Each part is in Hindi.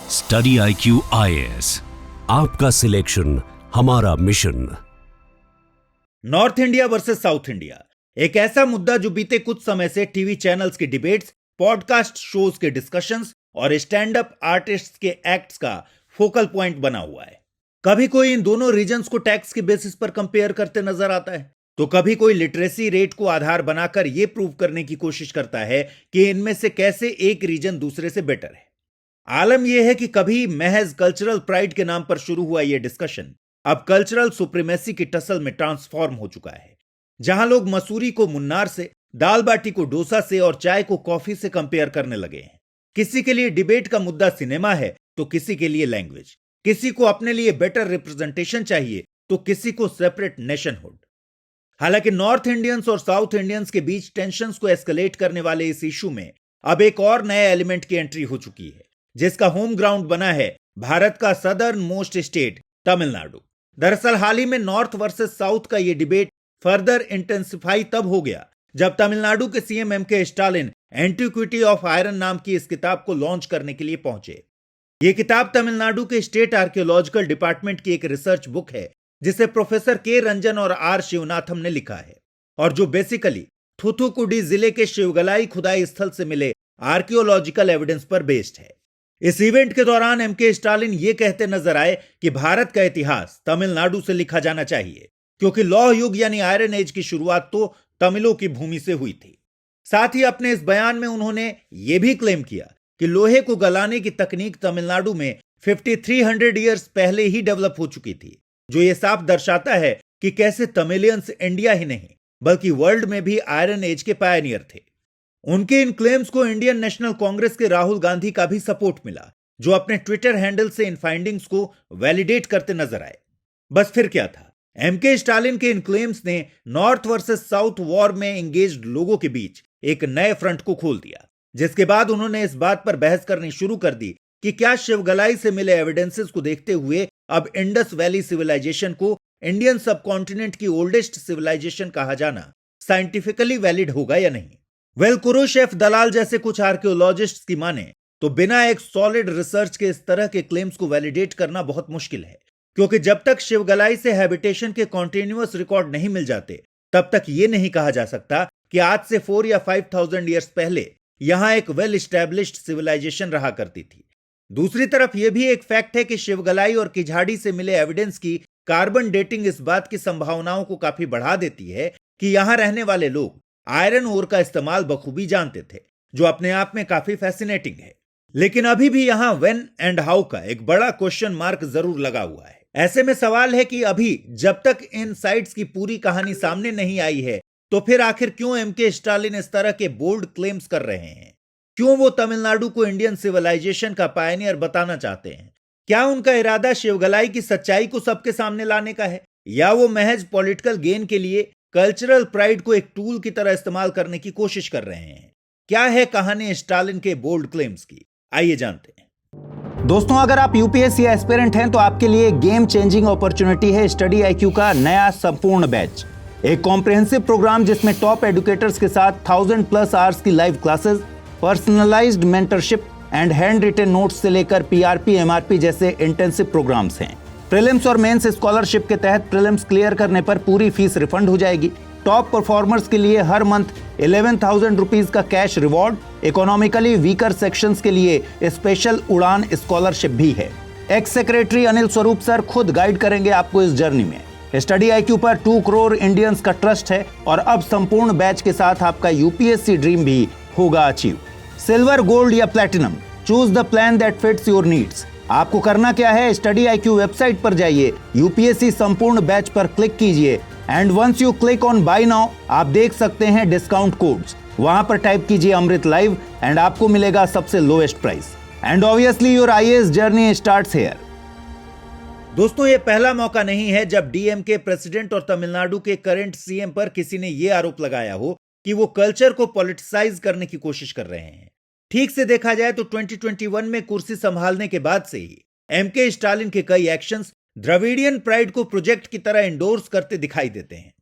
स्टडी IQ IAS, आपका सिलेक्शन हमारा mission. North India versus south India एक ऐसा मुद्दा जो बीते कुछ समय से टीवी चैनल्स की डिबेट्स, पॉडकास्ट शोज के डिस्कशंस और स्टैंड अप आर्टिस्ट्स के एक्ट्स का फोकल पॉइंट बना हुआ है। कभी कोई इन दोनों रीजन्स को टैक्स के बेसिस पर कंपेयर करते नजर आता है, तो कभी कोई लिटरेसी रेट को आधार बनाकर यह प्रूव करने की कोशिश करता है कि इनमें से कैसे एक रीजन दूसरे से बेटर है। आलम यह है कि कभी महज कल्चरल प्राइड के नाम पर शुरू हुआ यह डिस्कशन अब कल्चरल सुप्रीमेसी की टसल में ट्रांसफॉर्म हो चुका है, जहां लोग मसूरी को मुन्नार से, दाल बाटी को डोसा से और चाय को कॉफी से कंपेयर करने लगे हैं। किसी के लिए डिबेट का मुद्दा सिनेमा है तो किसी के लिए लैंग्वेज, किसी को अपने लिए बेटर रिप्रेजेंटेशन चाहिए तो किसी को सेपरेट नेशनहुड। हालांकि नॉर्थ इंडियंस और साउथ इंडियंस के बीच टेंशंस को एस्केलेट करने वाले इस इशू में अब एक और नए एलिमेंट की एंट्री हो चुकी है, जिसका होम ग्राउंड बना है भारत का सदर्न मोस्ट स्टेट तमिलनाडु। दरअसल हाल ही में नॉर्थ वर्सेस साउथ का यह डिबेट फर्दर इंटेंसिफाई तब हो गया जब तमिलनाडु के CM MK Stalin antiquity of iron नाम की इस किताब को लॉन्च करने के लिए पहुंचे। यह किताब तमिलनाडु के स्टेट आर्कियोलॉजिकल डिपार्टमेंट की एक रिसर्च बुक है, जिसे प्रोफेसर के रंजन और आर शिवनाथम ने लिखा है, और जो बेसिकली थूथुकुडी जिले के शिवगलाई खुदाई स्थल से मिले आर्कियोलॉजिकल एविडेंस पर बेस्ड है। इस इवेंट के दौरान एमके स्टालिन ये कहते नजर आए कि भारत का इतिहास तमिलनाडु से लिखा जाना चाहिए, क्योंकि लौह युग यानी आयरन एज की शुरुआत तो तमिलों की भूमि से हुई थी। साथ ही अपने इस बयान में उन्होंने यह भी क्लेम किया कि लोहे को गलाने की तकनीक तमिलनाडु में 5300 ईयर्स पहले ही डेवलप हो चुकी थी, जो यह साफ दर्शाता है कि कैसे तमिलियंस इंडिया ही नहीं बल्कि वर्ल्ड में भी आयरन एज के पायनियर थे। उनके इन क्लेम्स को इंडियन नेशनल कांग्रेस के राहुल गांधी का भी सपोर्ट मिला, जो अपने ट्विटर हैंडल से इन फाइंडिंग्स को वैलिडेट करते नजर आए। बस फिर क्या था, एमके स्टालिन के इन क्लेम्स ने नॉर्थ वर्सेस साउथ वॉर में एंगेज्ड लोगों के बीच एक नए फ्रंट को खोल दिया, जिसके बाद उन्होंने इस बात पर बहस करनी शुरू कर दी कि क्या शिवगलाई से मिले एविडेंसेस को देखते हुए अब इंडस वैली सिविलाइजेशन को इंडियन सबकॉन्टिनेंट की ओल्डेस्ट सिविलाइजेशन कहा जाना साइंटिफिकली वैलिड होगा या नहीं। कुरुशेफ दलाल जैसे कुछ आर्कियोलॉजिस्ट्स की माने तो बिना एक सॉलिड रिसर्च के इस तरह के क्लेम्स को वैलिडेट करना बहुत मुश्किल है, क्योंकि जब तक शिवगलाई से हैबिटेशन के कॉन्टिन्यूअस रिकॉर्ड नहीं मिल जाते तब तक यह नहीं कहा जा सकता कि आज से 4 या 5000 ईयर्स पहले यहां एक वेल एस्टैब्लिश्ड सिविलाइजेशन रहा करती थी। दूसरी तरफ यह भी एक फैक्ट है कि शिवगलाई और किझाड़ी से मिले एविडेंस की कार्बन डेटिंग इस बात की संभावनाओं को काफी बढ़ा देती है कि यहां रहने वाले लोग आयरन ओर का इस्तेमाल बखूबी जानते थे, जो अपने आप में काफी फैसिनेटिंग है। लेकिन अभी भी यहां व्हेन एंड हाउ का एक बड़ा क्वेश्चन मार्क जरूर लगा हुआ है। ऐसे में सवाल है कि अभी जब तक इन साइट्स की पूरी कहानी सामने नहीं आई है, तो फिर आखिर क्यों एमके स्टालिन इस तरह के बोल्ड क्लेम्स कर रहे हैं? क्यों वो तमिलनाडु को इंडियन सिविलाइजेशन का पायनियर बताना चाहते हैं? क्या उनका इरादा शिवगलाई की सच्चाई को सबके सामने लाने का है, या वो महज पॉलिटिकल गेन के लिए कल्चरल प्राइड को एक टूल की तरह इस्तेमाल करने की कोशिश कर रहे हैं? क्या है कहानी स्टालिन के बोल्ड क्लेम्स की? आइए जानते हैं। दोस्तों, अगर आप यूपीएससी एस्पिरेंट हैं तो आपके लिए गेम चेंजिंग अपॉर्चुनिटी है स्टडी IQ का नया संपूर्ण बैच। एक कॉम्प्रिहेंसिव प्रोग्राम जिसमें टॉप एडुकेटर्स के साथ 1000+ आवर्स की live classes, personalised mentorship and hand written notes से लेकर PRP MRP जैसे इंटेंसिव प्रोग्राम्स हैं। प्रीलिम्स और मेंस स्कॉलरशिप के तहत प्रीलिम्स क्लियर करने पर पूरी फीस रिफंड हो जाएगी। टॉप परफॉर्मर्स के लिए हर मंथ 11,000 रुपीज का cash reward, economically weaker sections के लिए स्पेशल उड़ान स्कॉलरशिप भी है। X secretary Anil Swarup sir खुद गाइड करेंगे आपको इस जर्नी में। स्टडी IQ पर 2 करोड़ इंडियंस का ट्रस्ट है और अब संपूर्ण बैच के साथ आपका यूपीएससी ड्रीम भी होगा अचीव। सिल्वर, गोल्ड या platinum, choose the plan that fits your needs. आपको करना क्या है, स्टडी IQ वेबसाइट पर जाइए, यूपीएससी संपूर्ण बैच पर क्लिक कीजिए and once you click on buy now आप देख सकते हैं डिस्काउंट कोड्स। वहां पर टाइप कीजिए अमृत लाइव एंड आपको मिलेगा सबसे lowest price. And obviously your IAS journey starts here. दोस्तों, ये पहला मौका नहीं है जब DMK प्रेसिडेंट और तमिलनाडु के करंट सीएम पर किसी ने यह आरोप लगाया हो कि वो कल्चर को पॉलिटिसाइज करने की कोशिश कर रहे हैं। ठीक से देखा जाए तो 2021 में कुर्सी संभालने के बाद से ही एमके स्टालिन के कई एक्शंस द्रविडियन प्राइड को प्रोजेक्ट की तरह इंडोर्स करते दिखाई देते हैं।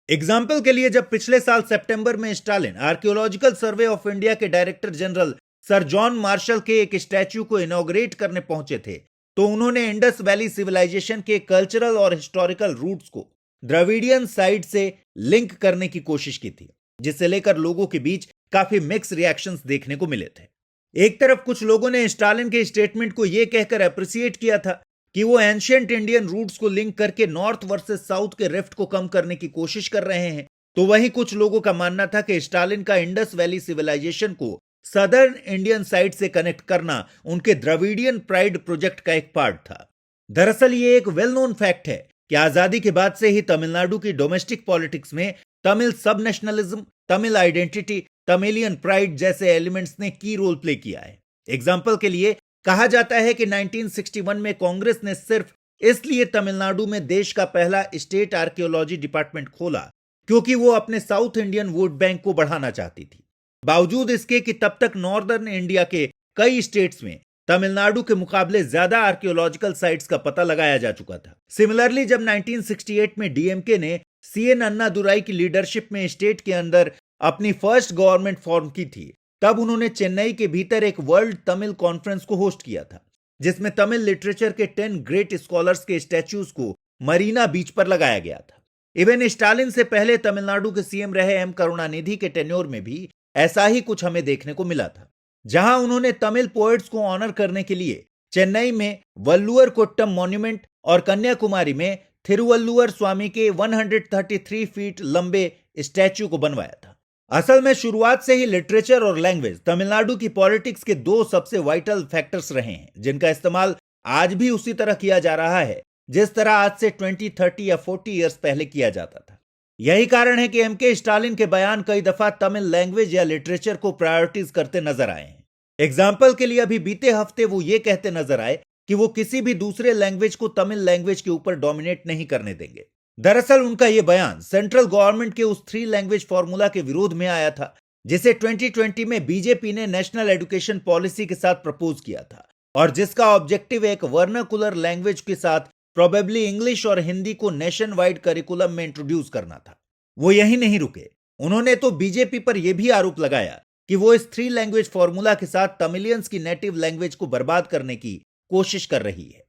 एग्जाम्पल के लिए जब पिछले साल सितंबर में Stalin archaeological survey of India के director general sir John Marshall के एक स्टैच्यू को इनॉग्रेट करने पहुंचे थे तो उन्होंने इंडस वैली सिविलाइजेशन के कल्चरल और हिस्टोरिकल रूट्स को द्रविडियन साइड से लिंक करने की कोशिश की थी, जिसे लेकर लोगों के बीच काफी मिक्स रिएक्शंस देखने को मिले थे। एक तरफ कुछ लोगों ने स्टालिन के स्टेटमेंट को यह कहकर अप्रिशिएट किया था कि वो एंशिएंट इंडियन रूट्स को लिंक करके नॉर्थ वर्सेस साउथ के रिफ्ट को कम करने की कोशिश कर रहे हैं, तो वहीं कुछ लोगों का मानना था कि स्टालिन का इंडस वैली सिविलाइजेशन को सदर्न इंडियन साइड से कनेक्ट करना उनके द्रविडियन प्राइड प्रोजेक्ट का एक पार्ट था। दरअसल ये एक वेल नोन फैक्ट है कि आजादी के बाद से ही तमिलनाडु की डोमेस्टिक पॉलिटिक्स में तमिल सब nationalism, Tamil identity, Tamilian pride जैसे एलिमेंट्स ने की रोल प्ले किया है। एग्जाम्पल के लिए कहा जाता है कि 1961 में कांग्रेस ने सिर्फ इसलिए तमिलनाडु में देश का पहला स्टेट आर्कियोलॉजी डिपार्टमेंट खोला क्योंकि वो अपने साउथ इंडियन वोट बैंक को बढ़ाना चाहती थी, बावजूद इसके कि तब तक नॉर्दर्न इंडिया के कई स्टेट्स में तमिलनाडु के मुकाबले ज्यादा आर्कियोलॉजिकल साइट्स का पता लगाया जा चुका था। सिमिलरली जब 1968 में डीएमके ने सीएन अन्नादुराई की लीडरशिप में स्टेट के अंदर अपनी फर्स्ट गवर्नमेंट फॉर्म की थी, तब उन्होंने चेन्नई के भीतर एक वर्ल्ड तमिल कॉन्फ्रेंस को होस्ट किया था, जिसमें तमिल लिटरेचर के 10 ग्रेट स्कॉलर्स के स्टैच्यूज को मरीना बीच पर लगाया गया था। इवन स्टालिन से पहले तमिलनाडु के सीएम रहे एम करुणानिधि के टेन्योर में भी ऐसा ही कुछ हमें देखने को मिला था, जहां उन्होंने तमिल पोएट्स को ऑनर करने के लिए चेन्नई में वल्लुअर कोट्टम मॉन्यूमेंट और कन्याकुमारी में थिरुवल्लुवर स्वामी के 133 फीट लंबे स्टैच्यू को बनवाया था। असल में शुरुआत से ही लिटरेचर और लैंग्वेज तमिलनाडु की पॉलिटिक्स के दो सबसे वाइटल फैक्टर्स रहे हैं, जिनका इस्तेमाल आज भी उसी तरह किया जा रहा है जिस तरह आज से 20, 30 या 40 इयर्स पहले किया जाता था। यही कारण है कि एमके स्टालिन के बयान कई दफा तमिल लैंग्वेज या लिटरेचर को प्रायोरिटीज करते नजर आए हैं। एग्जाम्पल के लिए अभी बीते हफ्ते वो ये कहते नजर आए कि वो किसी भी दूसरे लैंग्वेज को तमिल लैंग्वेज के ऊपर डोमिनेट नहीं करने देंगे। दरअसल उनका यह बयान सेंट्रल गवर्नमेंट के उस 3 लैंग्वेज फॉर्मूला के विरोध में आया था जिसे 2020 में बीजेपी ने नेशनल एजुकेशन पॉलिसी के साथ प्रपोज किया था और जिसका ऑब्जेक्टिव एक वर्नाकुलर लैंग्वेज के साथ प्रोबेबली इंग्लिश और हिंदी को नेशन वाइड करिकुलम में इंट्रोड्यूस करना था। वो यही नहीं रुके, उन्होंने तो बीजेपी पर यह भी आरोप लगाया कि वो इस 3 लैंग्वेज फॉर्मूला के साथ तमिलियंस की नेटिव लैंग्वेज को बर्बाद करने की कोशिश कर रही है।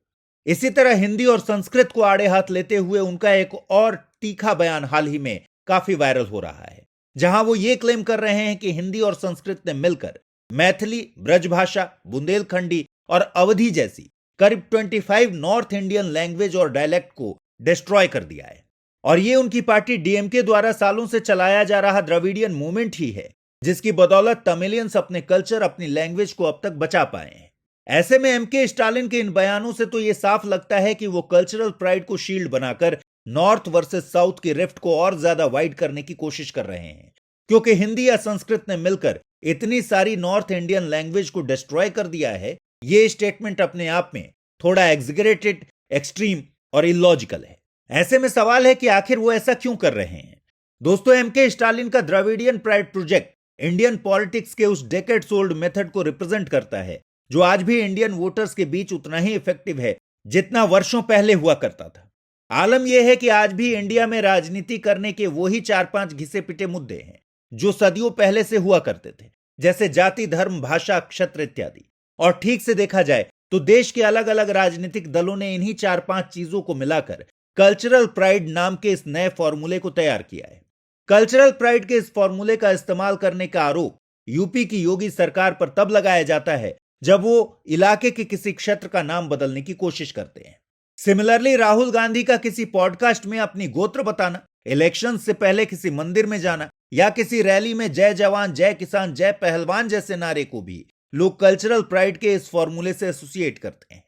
इसी तरह हिंदी और संस्कृत को आड़े हाथ लेते हुए उनका एक और तीखा बयान हाल ही में काफी वायरल हो रहा है, जहां वो ये क्लेम कर रहे हैं कि हिंदी और संस्कृत ने मिलकर मैथिली, ब्रजभाषा, बुंदेलखंडी और अवधी जैसी करीब 25 नॉर्थ इंडियन लैंग्वेज और डायलेक्ट को डिस्ट्रॉय कर दिया है। और ये उनकी पार्टी डीएमके द्वारा सालों से चलाया जा रहा द्रविडियन मूवमेंट ही है, जिसकी बदौलत तमिलियंस अपने कल्चर, अपनी लैंग्वेज को अब तक बचा पाए हैं। ऐसे में एमके स्टालिन के इन बयानों से तो यह साफ लगता है कि वो कल्चरल प्राइड को शील्ड बनाकर नॉर्थ वर्सेस साउथ के रिफ्ट को और ज्यादा वाइड करने की कोशिश कर रहे हैं, क्योंकि हिंदी या संस्कृत ने मिलकर इतनी सारी नॉर्थ इंडियन लैंग्वेज को डिस्ट्रॉय कर दिया है। ये स्टेटमेंट अपने आप में थोड़ा एग्जिगरेटेड, एक्सट्रीम और इलॉजिकल है। ऐसे में सवाल है कि आखिर वो ऐसा क्यों कर रहे हैं। दोस्तों, एमके स्टालिन का Dravidian pride project Indian politics के उस डेकेड्स ओल्ड मेथड को रिप्रेजेंट करता है जो आज भी इंडियन वोटर्स के बीच उतना ही इफेक्टिव है जितना वर्षों पहले हुआ करता था। आलम यह है कि आज भी इंडिया में राजनीति करने के वही 4-5 घिसे पिटे मुद्दे हैं जो सदियों पहले से हुआ करते थे, जैसे जाति, धर्म, भाषा, क्षेत्र इत्यादि। और ठीक से देखा जाए तो देश के अलग अलग राजनीतिक दलों ने इन्हीं 4-5 चीजों को मिलाकर कल्चरल प्राइड नाम के इस नए फॉर्मूले को तैयार किया है। कल्चरल प्राइड के इस फॉर्मूले का इस्तेमाल करने का आरोप यूपी की योगी सरकार पर तब लगाया जाता है जब वो इलाके के किसी क्षेत्र का नाम बदलने की कोशिश करते हैं। सिमिलरली राहुल गांधी का किसी पॉडकास्ट में अपनी गोत्र बताना, इलेक्शन से पहले किसी मंदिर में जाना या किसी रैली में जय जवान, जय किसान, जय पहलवान जैसे नारे को भी लोग कल्चरल प्राइड के इस फॉर्मूले से एसोसिएट करते हैं।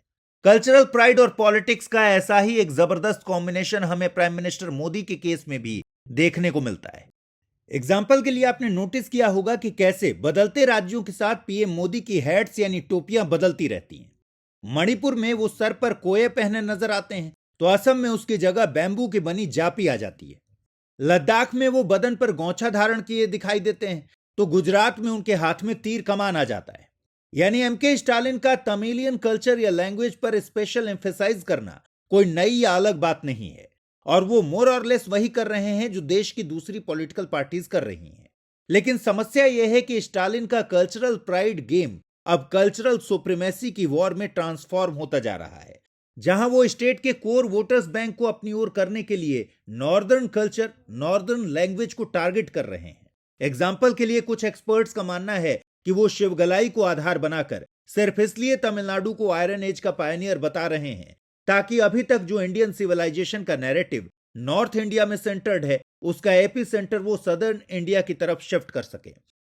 कल्चरल प्राइड और पॉलिटिक्स का ऐसा ही एक जबरदस्त कॉम्बिनेशन हमें प्राइम मिनिस्टर मोदी के केस में भी देखने को मिलता है। एग्जाम्पल के लिए आपने नोटिस किया होगा कि कैसे बदलते राज्यों के साथ पीएम मोदी की हैट्स यानी टोपियां बदलती रहती हैं। मणिपुर में वो सर पर कोये पहने नजर आते हैं तो असम में उसकी जगह बैम्बू की बनी जापी आ जाती है। लद्दाख में वो बदन पर गौछा धारण किए दिखाई देते हैं तो गुजरात में उनके हाथ में तीर कमान आ जाता है। यानी एमके स्टालिन का तमिलियन कल्चर या लैंग्वेज पर स्पेशल एम्फेसाइज करना कोई नई या अलग बात नहीं है और वो मोर और लेस वही कर रहे हैं जो देश की दूसरी पॉलिटिकल पार्टीज कर रही हैं। लेकिन समस्या यह है कि स्टालिन का कल्चरल प्राइड गेम अब कल्चरल सुप्रीमेसी की वॉर में ट्रांसफॉर्म होता जा रहा है, जहां वो स्टेट के कोर वोटर्स बैंक को अपनी ओर करने के लिए नॉर्दर्न कल्चर, नॉर्दर्न लैंग्वेज को टारगेट कर रहे हैं। एग्जाम्पल के लिए कुछ एक्सपर्ट्स का मानना है कि वो शिवगलाई को आधार बनाकर सिर्फ इसलिए तमिलनाडु को आयरन एज का पायनियर बता रहे हैं ताकि अभी तक जो इंडियन सिविलाइजेशन का नैरेटिव नॉर्थ इंडिया में सेंटर्ड है, उसका एपी सेंटर वो सदर्न इंडिया की तरफ शिफ्ट कर सके,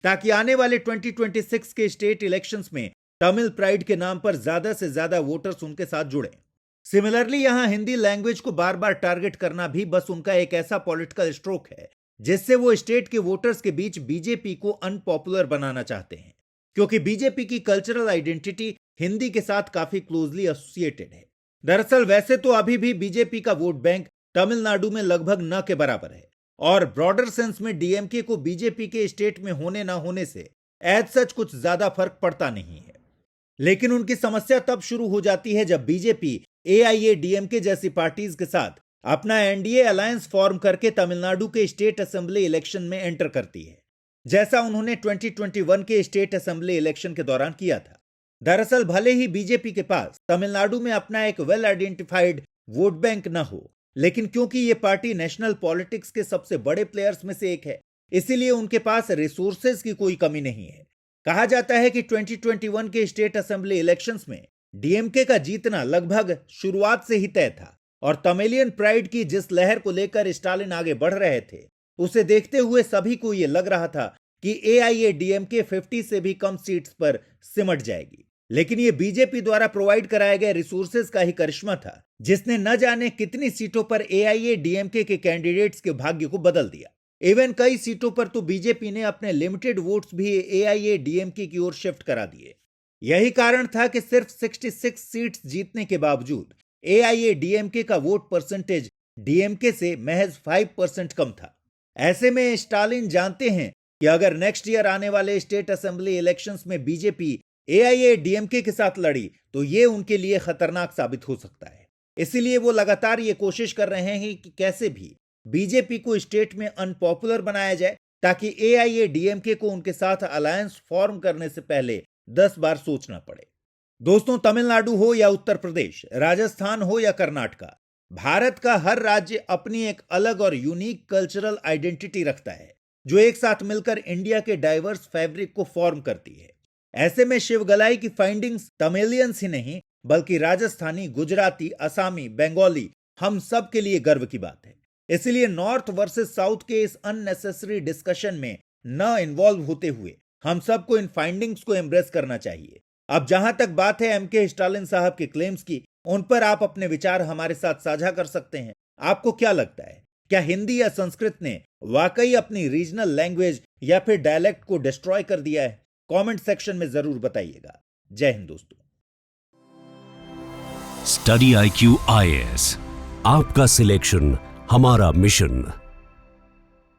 ताकि आने वाले 2026 के स्टेट इलेक्शंस में तमिल प्राइड के नाम पर ज्यादा से ज्यादा वोटर्स उनके साथ जुड़े। सिमिलरली यहां हिंदी लैंग्वेज को बार बार टारगेट करना भी बस उनका एक ऐसा पॉलिटिकल स्ट्रोक है जिससे वो स्टेट के वोटर्स के बीच बीजेपी को अनपॉपुलर बनाना चाहते हैं, क्योंकि बीजेपी की कल्चरल आइडेंटिटी हिंदी के साथ काफी क्लोजली एसोसिएटेड है। दरअसल वैसे तो अभी भी बीजेपी का वोट बैंक तमिलनाडु में लगभग न के बराबर है और ब्रॉडर सेंस में डीएमके को बीजेपी के स्टेट में होने ना होने से एज सच कुछ ज्यादा फर्क पड़ता नहीं है। लेकिन उनकी समस्या तब शुरू हो जाती है जब बीजेपी एआईएडीएमके जैसी पार्टीज के साथ अपना एनडीए अलायंस फॉर्म करके तमिलनाडु के स्टेट असेंबली इलेक्शन में एंटर करती है, जैसा उन्होंने 2021 के स्टेट असेंबली इलेक्शन के दौरान किया था। दरअसल भले ही बीजेपी के पास तमिलनाडु में अपना एक वेल आइडेंटिफाइड वोट बैंक न हो, लेकिन क्योंकि ये पार्टी नेशनल पॉलिटिक्स के सबसे बड़े प्लेयर्स में से एक है, इसीलिए उनके पास रिसोर्सेज की कोई कमी नहीं है। कहा जाता है कि 2021 के स्टेट असेंबली इलेक्शंस में डीएमके का जीतना लगभग शुरुआत से ही तय था और तमिलियन प्राइड की जिस लहर को लेकर स्टालिन आगे बढ़ रहे थे, उसे देखते हुए सभी को यह लग रहा था कि एआईएडीएमके 50 से भी कम सीट्स पर सिमट जाएगी। लेकिन यह बीजेपी द्वारा प्रोवाइड कराए गए रिसोर्सेज का ही करिश्मा था जिसने न जाने कितनी सीटों पर एआईएडीएमके के कैंडिडेट्स के भाग्य को बदल दिया। इवन कई सीटों पर तो बीजेपी ने अपने लिमिटेड वोट्स भी एआईएडीएमके की ओर शिफ्ट करा दिए। यही कारण था कि सिर्फ 66 सीट्स जीतने के बावजूद एआईएडीएमके का वोट परसेंटेज डीएमके से महज 5% कम था। ऐसे में स्टालिन जानते हैं कि अगर नेक्स्ट ईयर आने वाले स्टेट असेंबली इलेक्शंस में बीजेपी एआईएडीएमके के साथ लड़ी तो ये उनके लिए खतरनाक साबित हो सकता है। इसीलिए वो लगातार ये कोशिश कर रहे हैं कि कैसे भी बीजेपी को स्टेट में अनपॉपुलर बनाया जाए ताकि एआईएडीएमके को उनके साथ अलायंस फॉर्म करने से पहले 10 बार सोचना पड़े। दोस्तों, तमिलनाडु हो या उत्तर प्रदेश, राजस्थान हो या कर्नाटका, भारत का हर राज्य अपनी एक अलग और यूनिक कल्चरल आइडेंटिटी रखता है जो एक साथ मिलकर इंडिया के डाइवर्स फैब्रिक को फॉर्म करती है। ऐसे में शिवगलाई की फाइंडिंग्स तमिलियंस ही नहीं बल्कि राजस्थानी, गुजराती, असमी, बंगाली हम सब के लिए गर्व की बात है। इसलिए नॉर्थ वर्सेस साउथ के इस अननेसेसरी डिस्कशन में न इन्वॉल्व होते हुए हम सबको इन फाइंडिंग्स को एम्ब्रेस करना चाहिए। अब जहां तक बात है एमके स्टालिन साहब के क्लेम्स की, उन पर आप अपने विचार हमारे साथ साझा कर सकते हैं। आपको क्या लगता है, क्या हिंदी या संस्कृत ने वाकई अपनी रीजनल लैंग्वेज या फिर डायलेक्ट को डिस्ट्रॉय कर दिया है? कमेंट सेक्शन में जरूर बताइएगा। जय हिंद दोस्तों। स्टडी IQ IAS, आपका सिलेक्शन हमारा मिशन।